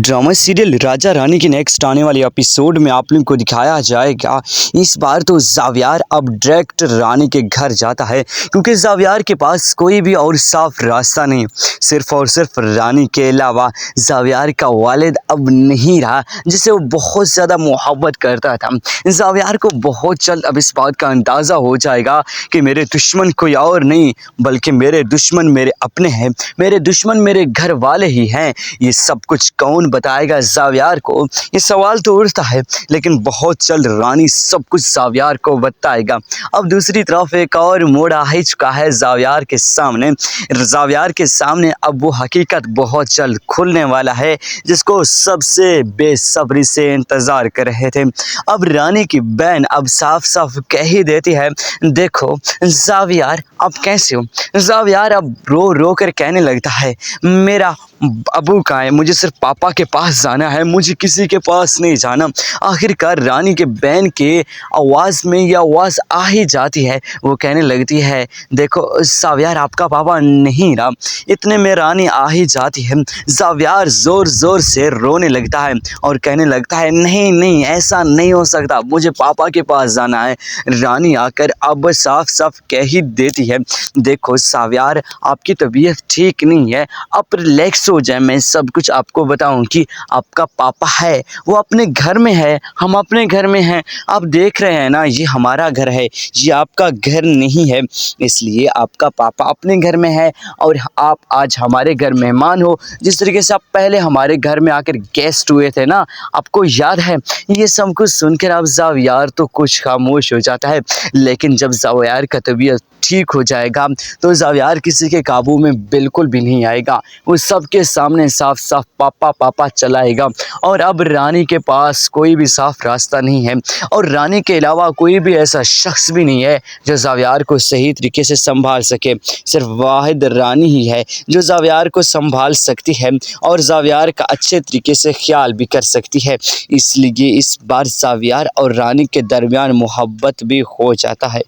Drama serial Raja Rani के next आने वाले एपिसोड में आप लोगों को दिखाया जाएगा। इस बार तो जावियार अब डायरेक्ट रानी के घर जाता है, क्योंकि जावियार के पास कोई भी और साफ रास्ता नहीं, सिर्फ और सिर्फ रानी के अलावा जावियार का वालिद अब नहीं रहा, जिसे वो बहुत ज़्यादा मोहब्बत करता था। जावियार को बहुत जल्द अब इस बात का अंदाज़ा हो जाएगा कि मेरे दुश्मन कोई और नहीं बल्कि मेरे दुश्मन मेरे अपने हैं, मेरे दुश्मन मेरे घर वाले ही हैं। ये सब कुछ कौन बताएगा जावियार को, ये सवाल तो उठता है, लेकिन बहुत जल्द रानी सब कुछ जावियार को बताएगा। अब दूसरी तरफ एक और मोड़ आ ही चुका है जावियार के सामने। जावियार के सामने अब वो हकीकत बहुत जल्द खुलने वाला है, जिसको सबसे बेसब्री से इंतज़ार कर रहे थे। अब रानी की बहन अब साफ साफ कह ही देती है, देखो जावियार आप कैसे हो। जावियार अब रो रो कर कहने लगता है, मेरा अबू कहाँ है, मुझे सिर्फ पापा के पास जाना है, मुझे किसी के पास नहीं जाना। आखिरकार रानी के बहन के आवाज़ में यह आवाज़ आ ही जाती है। वो कहने लगती है, देखो जावियार आपका पापा नहीं रहा। इतने में रानी आ ही जाती है। जावियार ज़ोर ज़ोर से रोने लगता है और कहने लगता है, नहीं नहीं ऐसा नहीं हो सकता, मुझे पापा के पास जाना है। रानी आकर अब साफ साफ कह ही देती है, देखो जावियार आपकी तबीयत ठीक नहीं है, आप रिलैक्स हो जाए, मैं सब कुछ आपको बताऊं कि आपका पापा है वो अपने घर में है, हम अपने घर में हैं। आप देख रहे हैं ना, ये हमारा घर है, ये आपका घर नहीं है, इसलिए आपका पापा अपने घर में है और आप आज हमारे घर मेहमान हो। जिस तरीके से आप पहले हमारे घर में आकर गेस्ट हुए थे ना, आपको याद है। ये सब कुछ सुनकर अब जावियार तो कुछ खामोश हो जाता है, लेकिन जब जावियार का तबीयत ठीक हो जाएगा तो जावियार किसी के काबू में बिल्कुल भी नहीं आएगा। वो सबके सामने साफ साफ पापा पापा चलाएगा और अब रानी के पास कोई भी साफ रास्ता नहीं है और रानी के अलावा कोई भी ऐसा शख्स भी नहीं है जो जावियार को सही तरीके से संभाल सके। सिर्फ वाहिद रानी ही है जो जावियार को संभाल सकती है और जावियार का अच्छे तरीके से ख्याल भी कर सकती है। इसलिए इस बार जावियार और रानी के दरमियान मोहब्बत भी हो जाता है।